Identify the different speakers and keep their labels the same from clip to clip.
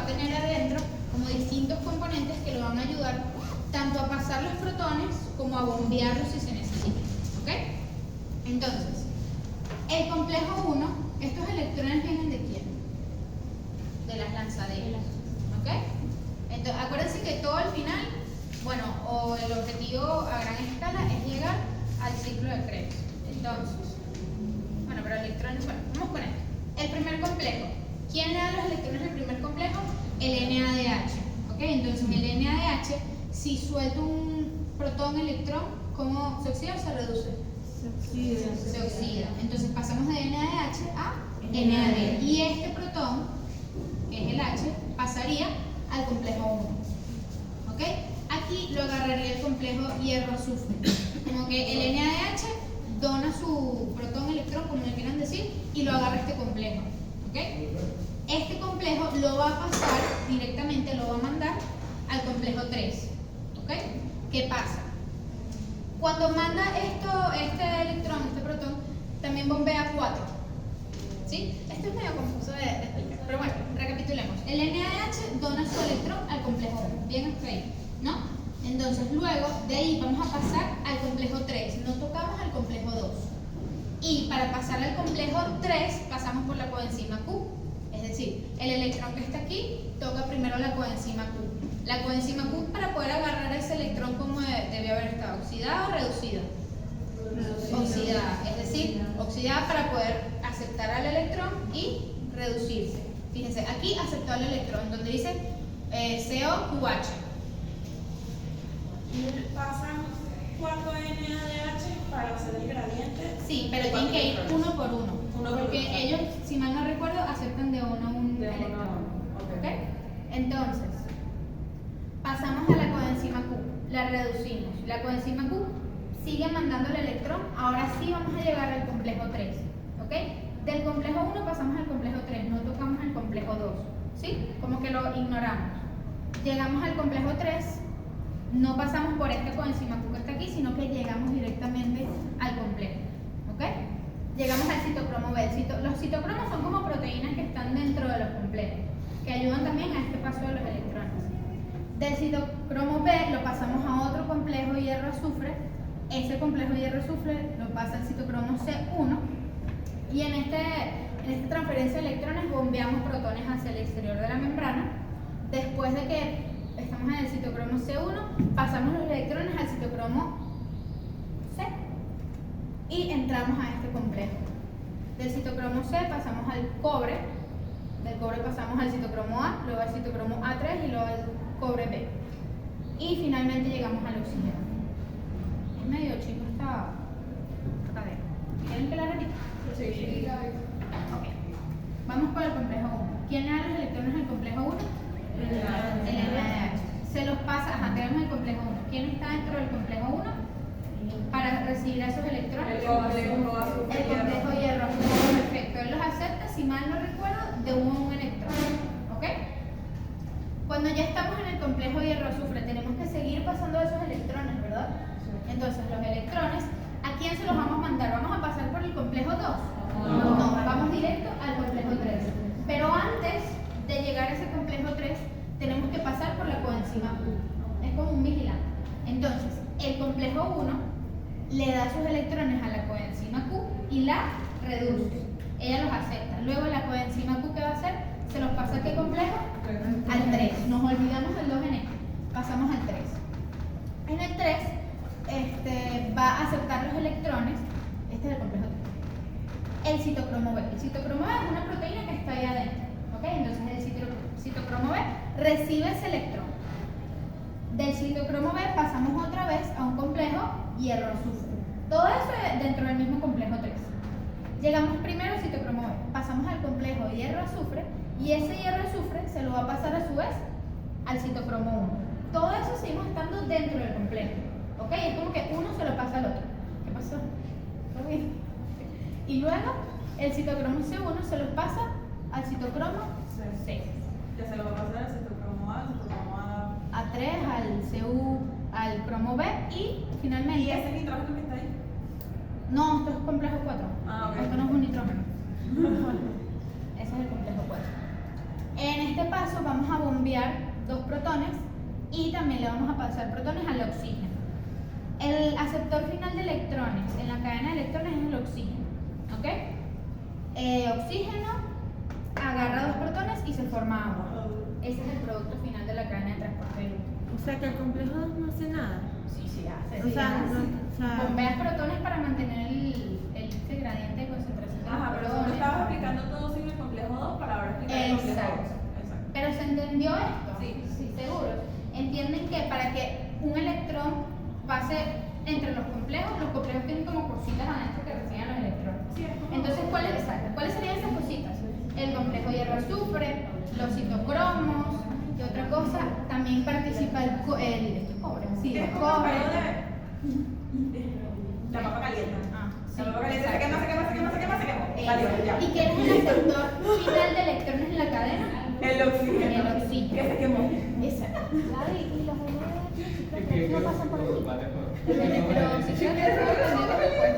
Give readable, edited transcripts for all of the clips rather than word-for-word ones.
Speaker 1: a tener adentro como distintos componentes que lo van a ayudar tanto a pasar los protones como a bombearlos si se necesita. ¿Ok? Entonces, el complejo 1, estos electrones vienen de quién? De las lanzaderas. ¿Ok? Entonces, acuérdense que todo al final, bueno, o el objetivo a gran escala es llegar al ciclo de Krebs. Entonces, bueno, pero electrones, bueno, vamos con esto. El primer complejo. ¿Quién le da los electrones al primer complejo? El NADH. ¿Ok? Entonces, el NADH, si suelta un protón, electrón, ¿cómo se oxida o se reduce? Se oxida. Entonces, pasamos de NADH a NAD. Y este protón, que es el H, pasaría al complejo 1. ¿Ok? Aquí lo agarraría el complejo hierro-azufre. Como que el NADH dona su protón, electrón, como le quieran decir, y lo agarra este complejo. ¿Ok? Este complejo lo va a pasar directamente, lo va a mandar al complejo 3. ¿Ok? ¿Qué pasa? Cuando manda este electrón, este protón, también bombea 4. ¿Sí? Esto es medio confuso de explicar, pero bueno, recapitulemos. El NADH dona su electrón al complejo 1. Bien hasta ahí, ¿no? Entonces, luego de ahí vamos a pasar al complejo 3. No tocamos al complejo 2. Y para pasar al complejo 3, pasamos por la coenzima Q. Es decir, el electrón que está aquí toca primero la coenzima Q. La coenzima Q, para poder agarrar ese electrón, ¿cómo debe haber estado? ¿Oxidada o reducida? Oxidada. Es decir, oxidada para poder aceptar al electrón y reducirse. Fíjense, aquí aceptó al electrón, donde dice COQH.
Speaker 2: ¿Pasan 4 NADH para hacer el gradiente?
Speaker 1: Sí, pero tienen que ir uno por uno. Porque ellos, si mal no recuerdo, aceptan de uno a un electrón. ¿Ok? Entonces, pasamos a la coenzima Q. La reducimos. La coenzima Q sigue mandando el electrón. Ahora sí vamos a llegar al complejo 3. ¿Ok? Del complejo 1 pasamos al complejo 3. No tocamos el complejo 2. ¿Sí? Como que lo ignoramos. Llegamos al complejo 3. No pasamos por esta coenzima Q que está aquí, sino que llegamos directamente al complejo. ¿Ok? Llegamos al citocromo B. Los citocromos son como proteínas que están dentro de los complejos, que ayudan también a este paso de los electrones. Del citocromo B lo pasamos a otro complejo hierro-azufre. Ese complejo hierro-azufre lo pasa al citocromo C1. Y en esta transferencia de electrones bombeamos protones hacia el exterior de la membrana. Después de que estamos en el citocromo C1, pasamos los electrones al citocromo C y entramos a este complejo. Del citocromo C pasamos al cobre, del cobre pasamos al citocromo A, luego al citocromo A3 y luego al cobre B. Y finalmente llegamos al oxígeno. Es medio chico esta cadena. ¿Quieren que la repita?
Speaker 2: Sí.
Speaker 1: Ok. Vamos por el complejo 1. ¿Quién le da los electrones al complejo 1? El NADH. Se los pasa, tenemos el complejo 1. ¿Quién está dentro del complejo 1? Para recibir a esos electrones.
Speaker 2: El complejo
Speaker 1: hierro. Perfecto. Él los acepta, si mal no recuerdo, de un electrón. ¿Ok? Cuando ya estamos en el complejo hierro-azufre, tenemos que seguir pasando esos electrones, ¿verdad? Entonces, los electrones, ¿a quién se los vamos a mandar? ¿Vamos a pasar por el complejo 2? No, vamos directo al complejo 3. Pero antes de llegar a ese complejo 3, tenemos que pasar por la coenzima Q. Es como un vigilante. Entonces, el complejo 1 le da sus electrones a la coenzima Q y la reduce. Ella los acepta. Luego la coenzima Q, ¿qué va a hacer? Se los pasa ¿a qué complejo? Al 3. Nos olvidamos del 2 en este. Pasamos al 3. En el 3 va a aceptar los electrones. Este es el complejo 3. El citocromo B. El citocromo B es una proteína que está ahí adentro. ¿Ok? Entonces el citocromo B recibe ese electrón. Del citocromo B pasamos otra vez a un complejo hierro-azufre. Todo eso dentro del mismo complejo 3. Llegamos primero al citocromo B, pasamos al complejo hierro-azufre y ese hierro-azufre se lo va a pasar a su vez al citocromo 1. Todo eso seguimos estando dentro del complejo. ¿Ok? Es como que uno se lo pasa al otro. ¿Qué pasó? ¿Todo bien? Y luego el citocromo C1 se los pasa al citocromo C.
Speaker 2: Ya se lo va a pasar al citocromo A, al citocromo
Speaker 1: A3, al CU, al cromo B y finalmente...
Speaker 2: ¿Y ese nitrógeno que está ahí?
Speaker 1: No, esto es complejo 4.
Speaker 2: Ah, ok.
Speaker 1: Esto no es un nitrógeno. Ese es el complejo 4. En este paso caso vamos a bombear 2 protones y también le vamos a pasar protones al oxígeno. El aceptor final de electrones en la cadena de electrones es el oxígeno, ¿ok? Oxígeno agarra 2 protones y se forma agua. Ese es el producto final de la cadena de transporte de luz.
Speaker 3: O sea que el complejo 2 no hace nada.
Speaker 1: Sí, hace.
Speaker 3: O sea,
Speaker 1: Bombeas protones para mantener este gradiente de concentración de los
Speaker 2: Ajá, pero tú
Speaker 1: protones.
Speaker 2: estabas explicando todo sin el complejo 2 para ahora explicar el complejo 2.
Speaker 1: Exacto. ¿Pero se entendió esto?
Speaker 2: Sí.
Speaker 1: Seguro. Entienden que para que un electrón pase entre los complejos tienen como cositas adentro que reciben los electrones.
Speaker 2: Sí, es como-
Speaker 1: Entonces, ¿cuáles serían esas cositas? El complejo hierro-azufre, los citocromos y otra cosa. También participa el cobre. Sí, el
Speaker 2: Es como el
Speaker 1: cobre.
Speaker 2: palo de la papa caliente.
Speaker 1: Ah, sí,
Speaker 2: La papa caliente se quema, se quema, se quema, se quema, se quema. Valió, ya.
Speaker 1: ¿Y quién es el aceptor final de electrones en la cadena?
Speaker 2: El oxígeno.
Speaker 1: El oxígeno.
Speaker 2: Que se quemó.
Speaker 1: Esa.
Speaker 4: Gaby, ¿y los NH no pasan por aquí?
Speaker 1: Pero si yo quiero entenderlo después.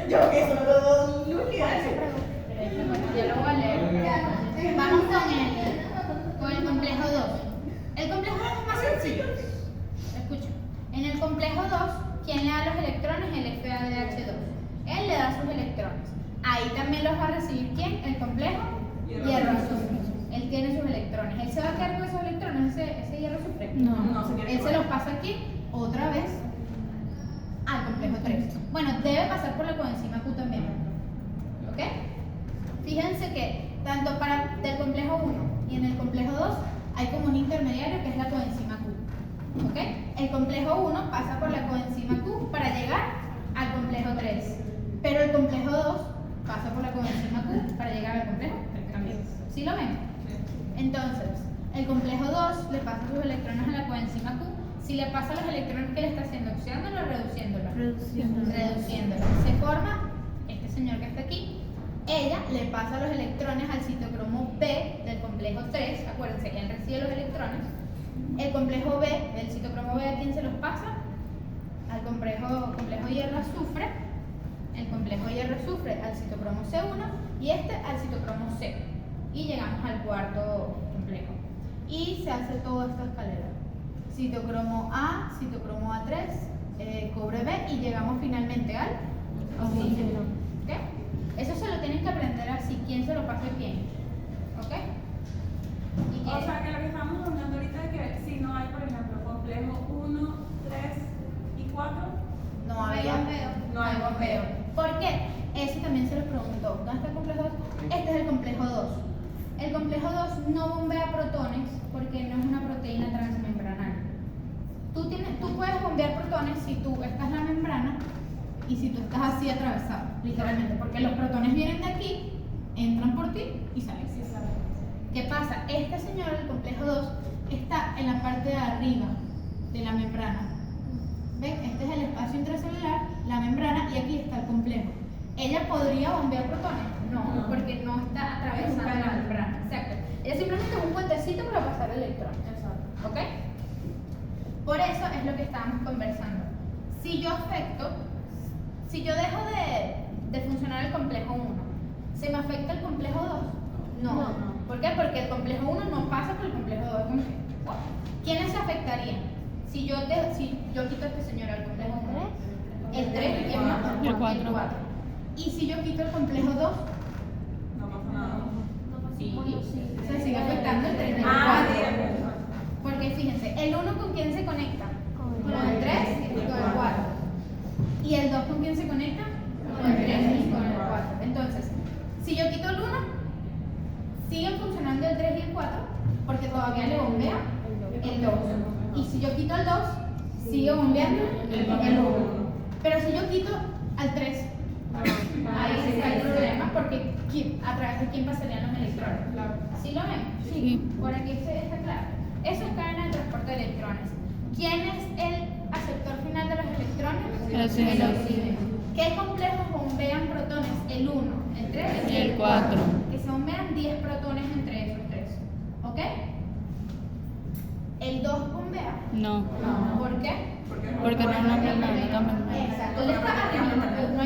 Speaker 2: Yo que son los dos núcleos.
Speaker 1: Ya lo voy a leer. Vamos con el complejo 2. El complejo 2 es más sencillo. Escucha. En el complejo 2, ¿quién le da los electrones? El FADH2. Él le da sus electrones. Ahí también los va a recibir ¿quién? El complejo hierro-azufre. Él tiene sus electrones. ¿Él se va a quedar con esos electrones, ese hierro-azufre?
Speaker 2: No, se quiere
Speaker 1: Él se
Speaker 2: quemar.
Speaker 1: los pasa aquí otra vez al complejo 3. Bueno, debe pasar por la coenzima Q también. ¿Ok? Fíjense que tanto para del complejo 1 y en el complejo 2 hay como un intermediario que es la coenzima Q. ¿Ok? El complejo 1 pasa por la coenzima Q para llegar al complejo 3. Pero el complejo 2 pasa por la coenzima Q para llegar al complejo 3 también. ¿Sí lo ven? Entonces, el complejo 2 le pasa sus electrones a la coenzima Q. Si le pasa los electrones que le está haciendo, oxidándolo o reduciéndolo. Reduciéndolo. Se forma este señor que está aquí. Ella le pasa los electrones al citocromo B del complejo 3. Acuérdense, él recibe los electrones. El complejo B del citocromo B, ¿a quién se los pasa? Al complejo hierro-azufre. El complejo hierro-azufre al citocromo C1 y este al citocromo C. Y llegamos al cuarto complejo. Y se hace toda esta escalera. Citocromo A, citocromo A3, cobre B y llegamos finalmente al oxígeno. ¿Ok? Eso se lo tienen que aprender así, quién se lo pasa a quién. ¿Ok? ¿Y
Speaker 2: O sea que lo que estamos hablando ahorita es que si no hay, por ejemplo, complejo 1, 3 y 4,
Speaker 1: no había
Speaker 2: no hay bombeo.
Speaker 1: ¿Por qué? Eso también se lo preguntó. ¿Dónde está el complejo 2? Este es el complejo 2. El complejo 2 no bombea protones porque no es una proteína transmembranal. Tú puedes bombear protones si tú estás en la membrana y si tú estás así atravesado, literalmente, porque los protones vienen de aquí, entran por ti y salen. ¿Qué pasa? Este señor, el complejo 2, está en la parte de arriba de la membrana. ¿Ven? Este es el espacio intracelular, la membrana, y aquí está el complejo. ¿Ella podría bombear protones? No, porque no está atravesando la membrana. Exacto. Ella simplemente es un puentecito para pasar electrones.
Speaker 2: Exacto.
Speaker 1: ¿Ok? Por eso es lo que estábamos conversando. Si yo dejo de funcionar el complejo 1, ¿se me afecta el complejo 2? No. ¿Por qué? Porque el complejo 1 no pasa por el complejo 2. ¿Quiénes se afectarían? Si yo quito a este señor al complejo 1, el 3 y el 4. Y si yo quito el complejo 2,
Speaker 2: No pasa nada.
Speaker 1: sí, se sigue afectando el 3 y el 4.
Speaker 2: Ah, sí.
Speaker 1: Porque fíjense, ¿el 1 con quién se conecta? Con el 3 y con el 4. ¿Y el 2 con quién se conecta? Con el 3 y con el 4. Entonces, si yo quito el 1, siguen funcionando el 3 y el 4 porque todavía le bombea el 2. Y si yo quito el 2, sigue bombeando el 1. Pero si yo quito al 3, ahí sí hay problema porque a través de quién pasarían los electrones. ¿Sí lo ven?
Speaker 3: Sí.
Speaker 1: Por aquí está claro. Eso es cadena de transporte de electrones. ¿Quién es el aceptor final de los electrones?
Speaker 3: El oxígeno.
Speaker 1: El oxígeno. ¿Qué complejos bombean protones? El 1, el 3
Speaker 3: Y el 4.
Speaker 1: Que se bombean 10 protones entre esos tres. ¿Ok? ¿El 2 bombea?
Speaker 3: No.
Speaker 1: ¿Por qué?
Speaker 3: Porque no es una membrana también.
Speaker 1: Exacto. Él está arriba, no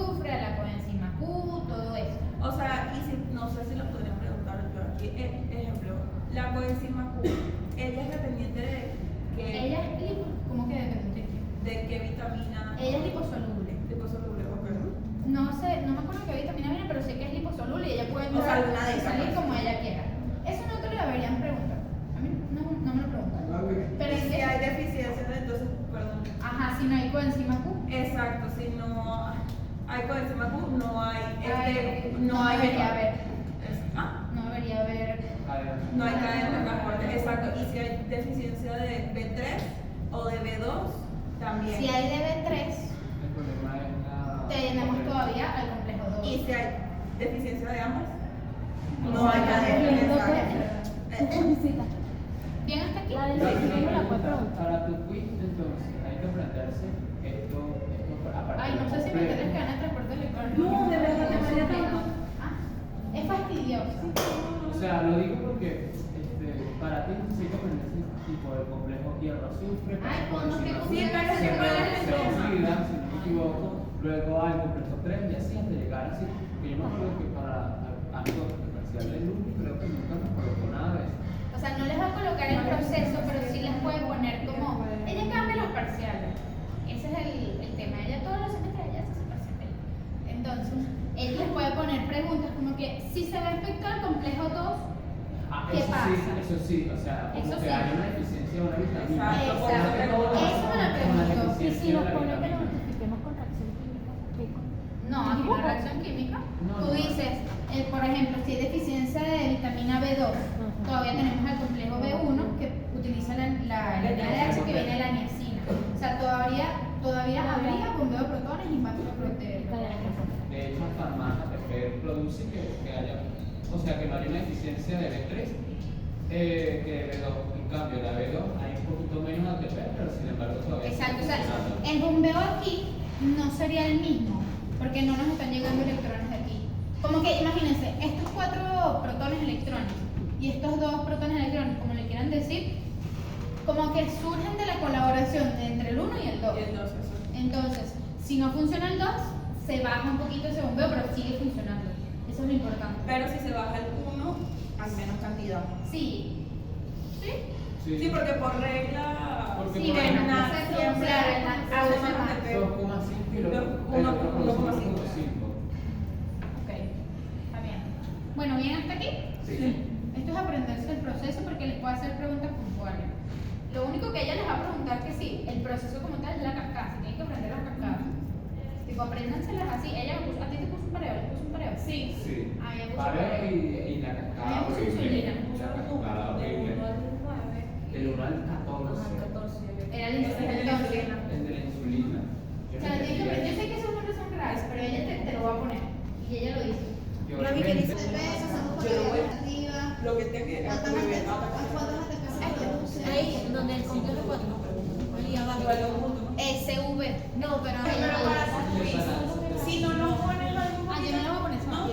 Speaker 1: azufre, a la coenzima Q, todo eso.
Speaker 2: O sea, y si, no sé si lo podrían preguntar yo aquí. Ejemplo, la coenzima Q, ella es dependiente de
Speaker 1: Ella es ¿cómo que dependiente?
Speaker 2: de qué vitamina.
Speaker 1: Ella es liposoluble.
Speaker 2: Liposoluble, ok.
Speaker 1: No sé, no me acuerdo qué vitamina viene, pero sé que es liposoluble y ella puede
Speaker 2: O sea,
Speaker 1: entrar
Speaker 2: alguna de
Speaker 1: y
Speaker 2: esas,
Speaker 1: salir
Speaker 2: pues.
Speaker 1: como ella quiera. Eso no te lo deberían preguntar. A mí no me lo preguntaron. Pero
Speaker 2: Y
Speaker 1: es
Speaker 2: si
Speaker 1: que,
Speaker 2: hay deficiencia, entonces, perdón.
Speaker 1: ajá, si no hay coenzima Q,
Speaker 2: Exacto, si no hay coenzima Q, no hay,
Speaker 1: no debería haber.
Speaker 2: ¿Ah?
Speaker 1: No debería haber.
Speaker 2: No hay cadena de transporte, exacto. Y si hay deficiencia de B3 o de B2, también.
Speaker 1: Si hay DB3,
Speaker 5: El problema es la.
Speaker 1: tenemos todavía al complejo 2.
Speaker 2: Y si hay deficiencia de ambas,
Speaker 5: No.
Speaker 2: no hay cadena.
Speaker 4: Tu visita.
Speaker 1: ¿Bien hasta aquí?
Speaker 4: La del no la puedes preguntar.
Speaker 5: Para tu quiz, entonces, hay que aprenderse esto aparte.
Speaker 1: Ay, no sé si me entiendes que van a transporte electrónico.
Speaker 2: No, de verdad, te vaya tanto.
Speaker 1: Ah, es fastidioso.
Speaker 5: O sea, lo digo porque para ti sí hay que aprenderse tipo el complejo hierro-azufre.
Speaker 1: Ay, pues no tengo
Speaker 2: Sí, pero es que cuál es el
Speaker 5: se
Speaker 2: tema.
Speaker 5: oxida, si no me equivoco. Luego hay complejo 3 y así hasta llegar así. Porque yo me acuerdo que para algo parcial del lunes creo que nunca me colocó nada de eso.
Speaker 1: O sea, no les va a colocar el proceso, pero sí les puede poner como. Ella cambia los parciales. Ese es el tema. Ella todos los semestres ella hace su parcial. Entonces, ella les puede poner preguntas como que si se ve afectado el complejo 2, ¿qué
Speaker 5: eso
Speaker 1: pasa?
Speaker 5: sí, eso sí, o sea, como
Speaker 1: Eso
Speaker 5: que
Speaker 1: sí.
Speaker 5: hay una deficiencia de una vitamina.
Speaker 2: Exacto.
Speaker 1: Eso me lo
Speaker 5: Con la
Speaker 1: preguntó.
Speaker 4: Y si
Speaker 5: deficiencia
Speaker 4: nos
Speaker 5: de la
Speaker 4: pone que lo
Speaker 5: vitamina.
Speaker 4: notifiquemos con reacción química, ¿qué?
Speaker 1: No, aquí no hay reacción química.
Speaker 5: No,
Speaker 1: Tú
Speaker 5: no.
Speaker 1: dices, por ejemplo, si hay deficiencia de vitamina B2, todavía tenemos el complejo B1 que utiliza la NADH que viene de la niacina. O sea, todavía habría bombeo de protones y impacto de
Speaker 5: De hecho, Farmacia ATP produce que haya, o sea, que no haya una deficiencia de B3 que de B2. En cambio, la B2 hay un poquito menos ATP, pero sin embargo todavía.
Speaker 1: Exacto, o sea,
Speaker 5: está funcionando.
Speaker 1: el bombeo aquí no sería el mismo, porque no nos están llegando electrones de aquí. Como que imagínense, estos 4 protones electrones y estos 2 protones electrones, como le quieran decir, como que surgen de la colaboración entre el 1 y el 2.
Speaker 2: Y entonces,
Speaker 1: Entonces, si no funciona el 2, se baja un poquito ese bombeo, pero sigue funcionando. Eso es lo importante.
Speaker 2: pero si se baja el 1, hay menos cantidad.
Speaker 1: Sí. ¿Sí?
Speaker 2: Sí, porque por regla.
Speaker 5: Porque
Speaker 1: Sí,
Speaker 5: por
Speaker 1: bueno,
Speaker 5: ejemplo,
Speaker 1: no sé siempre
Speaker 2: hace más de
Speaker 5: 2,5 y el otro
Speaker 2: Uno-
Speaker 5: 1,5.
Speaker 1: Ok, está bien. Bueno, ¿bien hasta aquí?
Speaker 5: Sí.
Speaker 1: Esto es aprenderse el proceso porque les puede hacer preguntas puntuales. Lo único que ella les va a preguntar que sí, el proceso como tal es la cascada, si tienen que aprender las cascadas. Tipo, apréndanselas así. Ella me puso, ¿a ti te puso un pareo? ¿Le puso un pareo?
Speaker 2: Sí.
Speaker 5: Sí.
Speaker 1: Ah, ella puso
Speaker 5: Pareo
Speaker 1: pareo.
Speaker 5: y la cascada
Speaker 1: Ella puso
Speaker 5: horrible.
Speaker 1: insulina.
Speaker 5: La cascada horrible. Del 1 al 14.
Speaker 1: Era la insulina entonces.
Speaker 5: El de la insulina.
Speaker 1: O sea, yo sé que esos nombres son raros, pero ella te lo va a poner. Y ella lo dice.
Speaker 5: Y obviamente-
Speaker 2: Lo que te queda.
Speaker 3: Ahí, donde el complejo 4. Ahí abajo.
Speaker 1: SV. No, pero.
Speaker 2: Pero para si no lo pones algo.
Speaker 1: Ah, yo no le voy a poner eso.
Speaker 2: No.